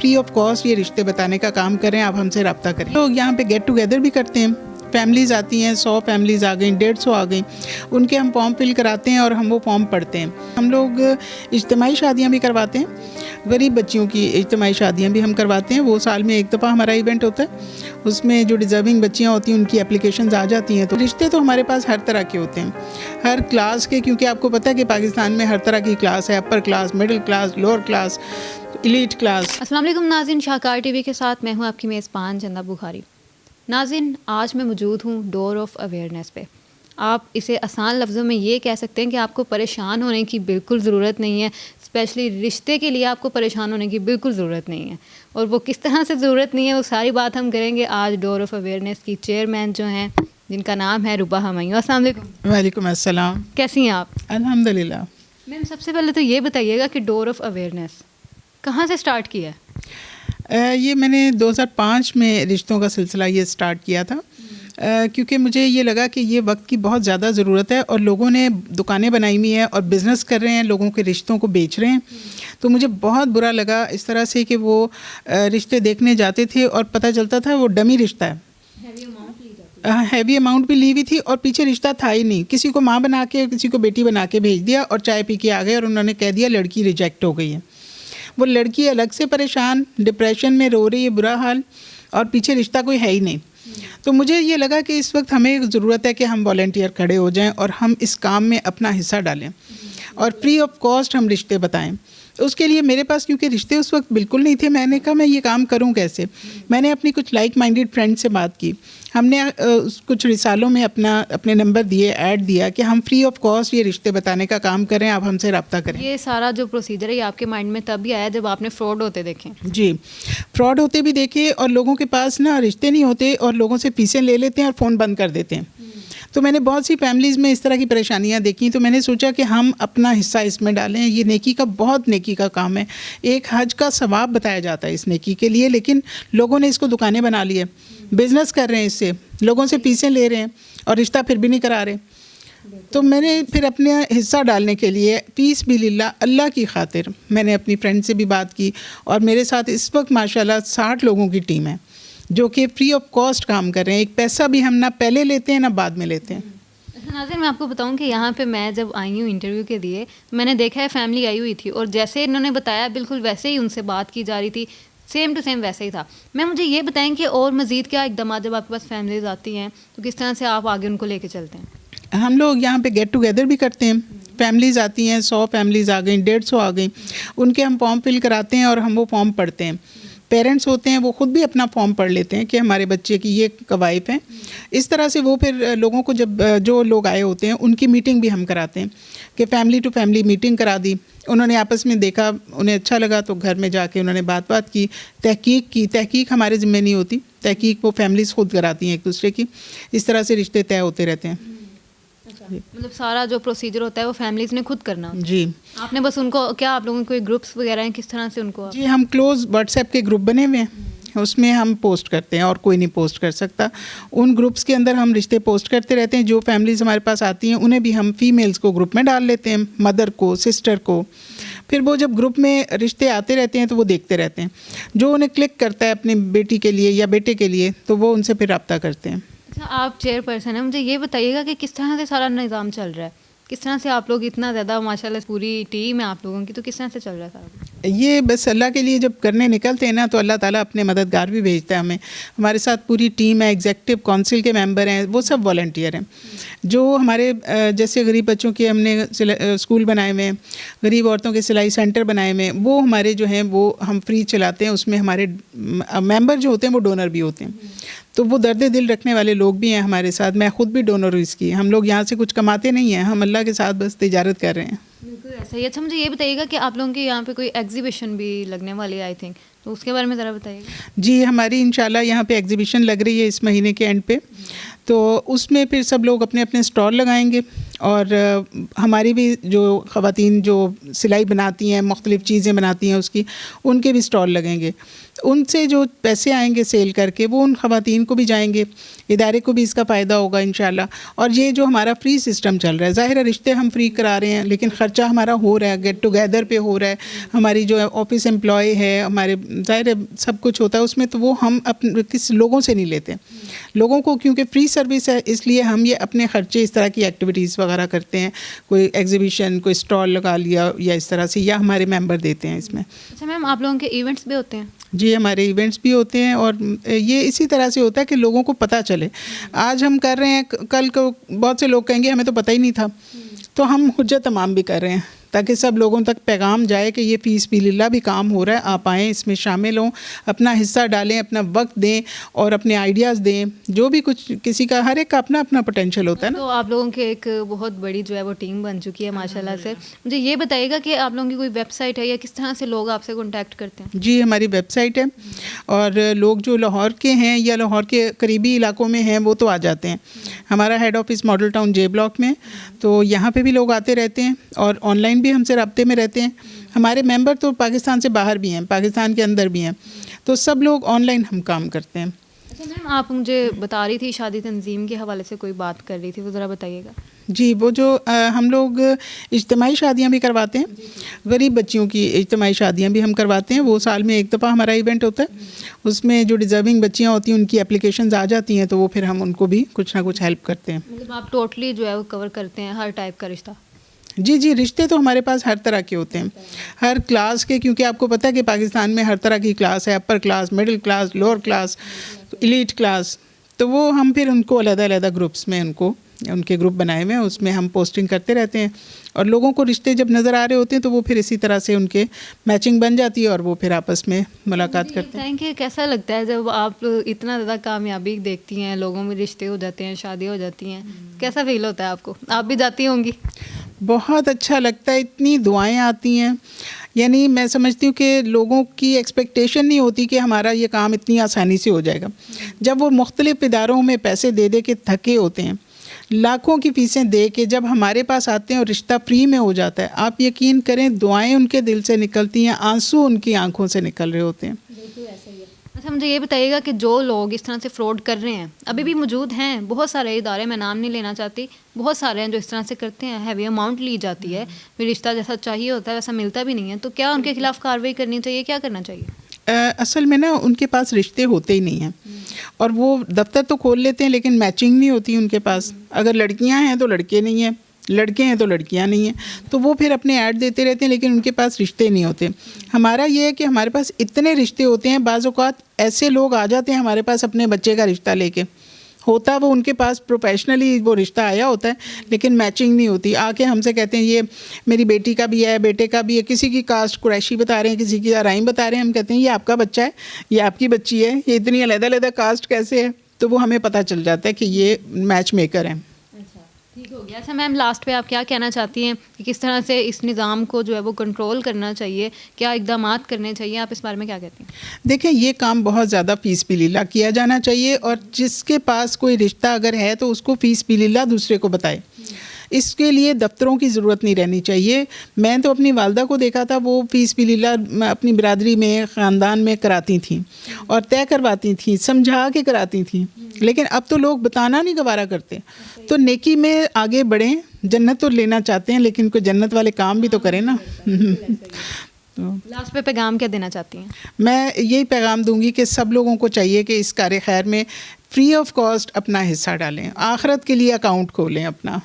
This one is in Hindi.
फ्री ऑफ कॉस्ट ये रिश्ते बताने का काम कर रहे हैं, आप हमसे रब्ता करें। लोग यहाँ पे गेट टुगेदर भी करते हैं, फैमिलीज़ आती हैं, 100 फैमिलीज़ आ गई, 150 आ गई, उनके हम फॉर्म फिल कराते हैं और हम वो फॉर्म पढ़ते हैं। हम लोग इज्तिमाई शादियाँ भी करवाते हैं, गरीब बच्चियों की इज्तिमाई शादियाँ भी हम करवाते हैं। वो साल में एक दफ़ा हमारा इवेंट होता है, उसमें जो डिज़र्विंग बच्चियाँ होती हैं उनकी एप्लीकेशंस आ जाती हैं। तो रिश्ते तो हमारे पास हर तरह के होते हैं, हर क्लास के, क्योंकि आपको पता है कि पाकिस्तान में हर तरह की क्लास है, upper class, middle class, lower class, elite class. अस्सलाम वालेकुम नाज़रीन, शाहकार टीवी के साथ मैं हूँ आपकी मेज़बान जन्नत बुखारी। नाज़रीन, आज मैं मौजूद हूँ डोर ऑफ़ अवेयरनेस पे। आप इसे आसान लफ्ज़ों में ये कह सकते हैं कि आपको परेशान होने की बिल्कुल ज़रूरत नहीं है, स्पेशली रिश्ते के लिए आपको परेशान होने की बिल्कुल ज़रूरत नहीं है। और वो किस तरह से ज़रूरत नहीं है, वो सारी बात हम करेंगे आज डोर ऑफ़ अवेयरनेस की चेयरमैन जो हैं, जिनका नाम है रुबा हमैयूं। अस्सलाम वालेकुम। वालेकुम अस्सलाम। कैसी हैं आप? अल्हम्दुलिल्लाह। मैम, सबसे पहले तो ये बताइएगा कि डोर ऑफ़ अवेयरनेस कहाँ से स्टार्ट किया है? ये मैंने 2005 में रिश्तों का सिलसिला ये स्टार्ट किया था, क्योंकि मुझे ये लगा कि ये वक्त की बहुत ज़्यादा ज़रूरत है और लोगों ने दुकानें बनाई हुई हैं और बिज़नेस कर रहे हैं, लोगों के रिश्तों को बेच रहे हैं। तो मुझे बहुत बुरा लगा इस तरह से कि वो रिश्ते देखने जाते थे और पता चलता था वो डमी रिश्ता है, हैवी अमाउंट भी ली हुई थी और पीछे रिश्ता था ही नहीं। किसी को माँ बना के, किसी को बेटी बना के भेज दिया और चाय पी के आ गए और उन्होंने कह दिया लड़की रिजेक्ट हो गई है। वो लड़की अलग से परेशान, डिप्रेशन में रो रही है, बुरा हाल, और पीछे रिश्ता कोई है ही नहीं। तो मुझे ये लगा कि इस वक्त हमें ज़रूरत है कि हम वॉलंटियर खड़े हो जाएं और हम इस काम में अपना हिस्सा डालें और फ्री ऑफ कॉस्ट हम रिश्ते बताएं। उसके लिए मेरे पास क्योंकि रिश्ते उस वक्त बिल्कुल नहीं थे, मैंने कहा मैं ये काम करूं कैसे। मैंने अपनी कुछ लाइक माइंडेड फ्रेंड से बात की, हमने कुछ रिसालों में अपने नंबर दिए, ऐड दिया कि हम फ्री ऑफ कॉस्ट ये रिश्ते बताने का काम करें, आप हमसे रब्ता करें। ये सारा जो प्रोसीजर है ये आपके माइंड में तब भी आया जब आपने फ्रॉड होते देखे? जी, फ्रॉड होते भी देखे और लोगों के पास ना रिश्ते नहीं होते और लोगों से फीसें ले लेते हैं और फ़ोन बंद कर देते हैं। तो मैंने बहुत सी फैमिलीज़ में इस तरह की परेशानियां देखी, तो मैंने सोचा कि हम अपना हिस्सा इसमें डालें। ये नेकी का, बहुत नेकी का काम है। एक हज का सवाब बताया जाता है इस नेकी के लिए, लेकिन लोगों ने इसको दुकानें बना ली है, बिज़नेस कर रहे हैं इससे, लोगों से फीसें ले रहे हैं और रिश्ता फिर भी नहीं करा रहे। तो मैंने फिर अपने हिस्सा डालने के लिए पीस बिलिल्लाह, अल्लाह की खातिर, मैंने अपनी फ्रेंड से भी बात की और मेरे साथ इस वक्त माशाल्लाह 60 लोगों की टीम है जो कि फ्री ऑफ कॉस्ट काम कर रहे हैं। एक पैसा भी हम ना पहले लेते हैं ना बाद में लेते हैं। नाज़रीन, मैं आपको बताऊं कि यहाँ पे मैं जब आई हूँ इंटरव्यू के लिए, मैंने देखा है फैमिली आई हुई थी और जैसे इन्होंने बताया बिल्कुल वैसे ही उनसे बात की जा रही थी, सेम टू सेम वैसे ही था। मैं मुझे ये बताएं कि और मज़ीद क्या इक़दाम जब आपके पास फैमिलीज़ आती हैं तो किस तरह से आप आगे उनको लेके चलते हैं? हम लोग यहाँ पे गेट टुगेदर भी करते हैं, फैमिलीज़ आती हैं, 100 फैमिलीज़ आ गई, 150 आ गई, उनके हम फॉर्म फिल कराते हैं और हम वो फॉर्म पढ़ते हैं। पेरेंट्स होते हैं वो ख़ुद भी अपना फॉर्म पढ़ लेते हैं कि हमारे बच्चे की ये कवायद हैं। इस तरह से वो फिर लोगों को, जब जो लोग आए होते हैं उनकी मीटिंग भी हम कराते हैं कि फ़ैमिली टू फैमिली मीटिंग करा दी। उन्होंने आपस में देखा, उन्हें अच्छा लगा तो घर में जाके उन्होंने बात की, तहकीक की। तहकीक हमारे ज़िम्मे नहीं होती, तहकीक वो फैमिलीज़ खुद कराती हैं एक दूसरे की। इस तरह से रिश्ते तय होते रहते हैं। मतलब सारा जो प्रोसीजर होता है वो फैमिलीज़ ने खुद करना होता है? जी। आपने बस उनको, क्या आप लोगों के कोई ग्रुप्स वगैरह हैं, किस तरह से उनको? जी, हम क्लोज़ व्हाट्सएप के ग्रुप बने हुए हैं, उसमें हम पोस्ट करते हैं और कोई नहीं पोस्ट कर सकता। उन ग्रुप्स के अंदर हम रिश्ते पोस्ट करते रहते हैं। जो फैमिलीज़ हमारे पास आती हैं उन्हें भी हम फ़ीमेल्स को ग्रुप में डाल लेते हैं, मदर को, सिस्टर को। फिर वो जब ग्रुप में रिश्ते आते रहते हैं तो वो देखते रहते हैं, जो उन्हें क्लिक करता है अपनी बेटी के लिए या बेटे के लिए तो वो उनसे फिर रब्ता करते हैं। अच्छा, आप चेयरपर्सन हैं, मुझे ये बताइएगा कि किस तरह से सारा निज़ाम चल रहा है? किस तरह से आप लोग, इतना ज़्यादा माशाल्लाह पूरी टीम है आप लोगों की, तो किस तरह से चल रहा है सारा? ये बस अल्लाह के लिए जब करने निकलते हैं ना तो अल्लाह ताला अपने मददगार भी भेजता है हमें। हमारे साथ पूरी टीम है, एग्जेक्टिव काउंसिल के मेंबर हैं, वो सब वॉलंटियर हैं। जो हमारे जैसे गरीब बच्चों के हमने स्कूल बनाए हुए हैं, गरीब औरतों के सिलाई सेंटर बनाए हुए हैं, वो हमारे जो हैं वो हम फ्री चलाते हैं। उसमें हमारे मेंबर जो होते हैं वो डोनर भी होते हैं, तो वो दर्द दिल रखने वाले लोग भी हैं हमारे साथ। मैं ख़ुद भी डोनर हूँ इसकी। हम लोग यहाँ से कुछ कमाते नहीं हैं, हम अल्लाह के साथ बस तिजारत कर रहे हैं। बिल्कुल ऐसा ही। अच्छा, मुझे ये बताइएगा कि आप लोगों के यहाँ पे कोई एग्जीबिशन भी लगने वाली है आई थिंक, तो उसके बारे में ज़रा बताइएगा। जी, हमारी इंशाल्लाह यहाँ पे एग्जीबिशन लग रही है इस महीने के एंड पे, तो उसमें फिर सब लोग अपने अपने स्टॉल लगाएंगे और हमारी भी जो ख़वातीन जो सिलाई बनाती हैं, मुख्तलिफ़ चीज़ें बनाती हैं उसकी, उनके भी स्टॉल लगेंगे। उनसे जो पैसे आएंगे सेल करके वो उन ख़वातीन को भी जाएंगे, इदारे को भी इसका फ़ायदा होगा इंशाल्लाह। और ये जो हमारा फ्री सिस्टम चल रहा है, ज़ाहिर है रिश्ते हम फ्री करा रहे हैं लेकिन ख़र्चा हमारा हो रहा है, गेट टुगेदर पे हो रहा है। हमारी जो ऑफिस एम्प्लॉय है, हमारे ज़ाहिर है सब कुछ होता है उसमें, तो वो हम अपने किस लोगों से नहीं लेते। लोगों को क्योंकि फ्री सर्विस है इसलिए हम ये अपने खर्चे इस तरह की एक्टिविटीज़ वगैरह करते हैं, कोई एग्जीबिशन, कोई स्टॉल लगा लिया या इस तरह से, या हमारे मेंबर देते हैं इसमें। अच्छा मैम, आप लोगों के इवेंट्स भी होते हैं? जी, हमारे इवेंट्स भी होते हैं और ये इसी तरह से होता है कि लोगों को पता चले। आज हम कर रहे हैं, कल को बहुत से लोग कहेंगे हमें तो पता ही नहीं था, तो हम हुज्जत तमाम भी कर रहे हैं ताकि सब लोगों तक पैगाम जाए कि ये फ़ी सबिलिल्लाह भी काम हो रहा है, आप आएँ, इसमें शामिल हों, अपना हिस्सा डालें, अपना वक्त दें और अपने आइडियाज़ दें। जो भी कुछ किसी का, हर एक का अपना अपना पोटेंशियल होता है ना। तो आप लोगों की एक बहुत बड़ी जो है वो टीम बन चुकी है माशाल्लाह से। मुझे ये बताइएगा कि आप लोगों की कोई वेबसाइट है या किस तरह से लोग आपसे कॉन्टैक्ट करते हैं? जी, हमारी वेबसाइट है और लोग जो लाहौर के हैं या लाहौर के करीबी इलाकों में हैं वो तो आ जाते हैं। हमारा हेड ऑफिस मॉडल टाउन जे ब्लॉक में, तो यहाँ पे भी लोग आते रहते हैं और ऑनलाइन भी हमसे राब्ते में रहते हैं। हमारे मेंबर तो पाकिस्तान से बाहर भी हैं, पाकिस्तान के अंदर भी हैं, तो सब लोग ऑनलाइन हम काम करते हैं। अच्छा मैम, आप मुझे बता रही थी शादी तंजीम के हवाले से कोई बात कर रही थी, वो ज़रा बताइएगा। जी, वो जो हम लोग इज्तिमाई शादियाँ भी करवाते हैं, गरीब बच्चियों की इज्तिमाई शादियाँ भी हम करवाते हैं। वो साल में एक दफ़ा हमारा इवेंट होता है, उसमें जो डिज़र्विंग बच्चियाँ होती हैं उनकी एप्लीकेशंस आ जाती हैं, तो वो फिर हम उनको भी कुछ ना कुछ हेल्प करते हैं। मतलब आप टोटली जो है वो कवर करते हैं हर टाइप का रिश्ता? जी जी, रिश्ते तो हमारे पास हर तरह के होते हैं, हर क्लास के, क्योंकि आपको पता है कि पाकिस्तान में हर तरह की क्लास है, upper class, middle class, lower class, elite class, तो वो हम फिर उनको अलग-अलग ग्रुप्स में उनके ग्रुप बनाए हुए हैं, उसमें हम पोस्टिंग करते रहते हैं और लोगों को रिश्ते जब नज़र आ रहे होते हैं तो वो फिर इसी तरह से उनके मैचिंग बन जाती है और वो फिर आपस में मुलाकात करते हैं। Thank you. कैसा लगता है जब आप इतना ज़्यादा कामयाबी देखती हैं, लोगों में रिश्ते हो जाते हैं, शादियाँ हो जाती हैं, कैसा फील होता है आपको? आप भी जाती होंगी? बहुत अच्छा लगता है, इतनी दुआएं आती हैं। यानी मैं समझती हूँ कि लोगों की एक्सपेक्टेशन नहीं होती कि हमारा ये काम इतनी आसानी से हो जाएगा। जब वो मुख्तलिफ़ इदारों में पैसे दे दे के थके होते हैं, लाखों की फ़ीसें दे के जब हमारे पास आते हैं और रिश्ता फ्री में हो जाता है, आप यकीन करें दुआएं उनके दिल से निकलती हैं, आंसू उनकी आंखों से निकल रहे होते हैं। अच्छा, मुझे ये बताइएगा कि जो लोग इस तरह से फ्रॉड कर रहे हैं, अभी भी मौजूद हैं बहुत सारे इदारे, मैं नाम नहीं लेना चाहती, बहुत सारे हैं जो इस तरह से करते हैं, हैवी अमाउंट ली जाती है, फिर रिश्ता जैसा चाहिए होता है वैसा मिलता भी नहीं है, तो क्या उनके खिलाफ कार्रवाई करनी चाहिए, क्या करना चाहिए? असल में ना उनके पास रिश्ते होते ही नहीं हैं और वो दफ्तर तो खोल लेते हैं लेकिन मैचिंग नहीं होती उनके पास। अगर लड़कियां हैं तो लड़के नहीं हैं, लड़के हैं तो लड़कियां नहीं हैं, तो वो फिर अपने ऐड देते रहते हैं लेकिन उनके पास रिश्ते नहीं होते। हमारा ये है कि हमारे पास इतने रिश्ते होते हैं, बाज़ औक़ात ऐसे लोग आ जाते हैं हमारे पास अपने बच्चे का रिश्ता लेके, होता वो उनके पास प्रोफेशनली वो रिश्ता आया होता है लेकिन मैचिंग नहीं होती। आके हमसे कहते हैं ये मेरी बेटी का भी है, बेटे का भी है, किसी की कास्ट कुरैशी बता रहे हैं, किसी की अराइम बता रहे हैं, हम कहते हैं ये आपका बच्चा है, ये आपकी बच्ची है, ये इतनी अलग-अलग कास्ट कैसे है, तो वो हमें पता चल जाता है कि ये मैच मेकर हैं। ठीक हो गया। अच्छा मैम, लास्ट पे आप क्या कहना चाहती हैं कि किस तरह से इस निज़ाम को जो है वो कंट्रोल करना चाहिए, क्या इक़दामात करने चाहिए, आप इस बारे में क्या कहती हैं? देखें, ये काम बहुत ज़्यादा फ़ीस बिलिल्लाह किया जाना चाहिए और जिसके पास कोई रिश्ता अगर है तो उसको फ़ीस बिलिल्लाह दूसरे को बताए। इसके लिए दफ्तरों की ज़रूरत नहीं रहनी चाहिए। मैं तो अपनी वालदा को देखा था, वो फ़ीस बिलिल्लाह अपनी बिरादरी में, ख़ानदान में कराती थी और तय करवाती थी, समझा के कराती थी, लेकिन अब तो लोग बताना नहीं गवारा करते। तो नेकी में आगे बढ़ें, जन्नत तो लेना चाहते हैं लेकिन कोई जन्नत वाले काम भी तो करें ना। तो लास्ट पे पैगाम क्या देना चाहती हैं? मैं यही पैगाम दूंगी कि सब लोगों को चाहिए कि इस कार्य खैर में फ्री ऑफ कॉस्ट अपना हिस्सा डालें, आखिरत के लिए अकाउंट खोलें अपना।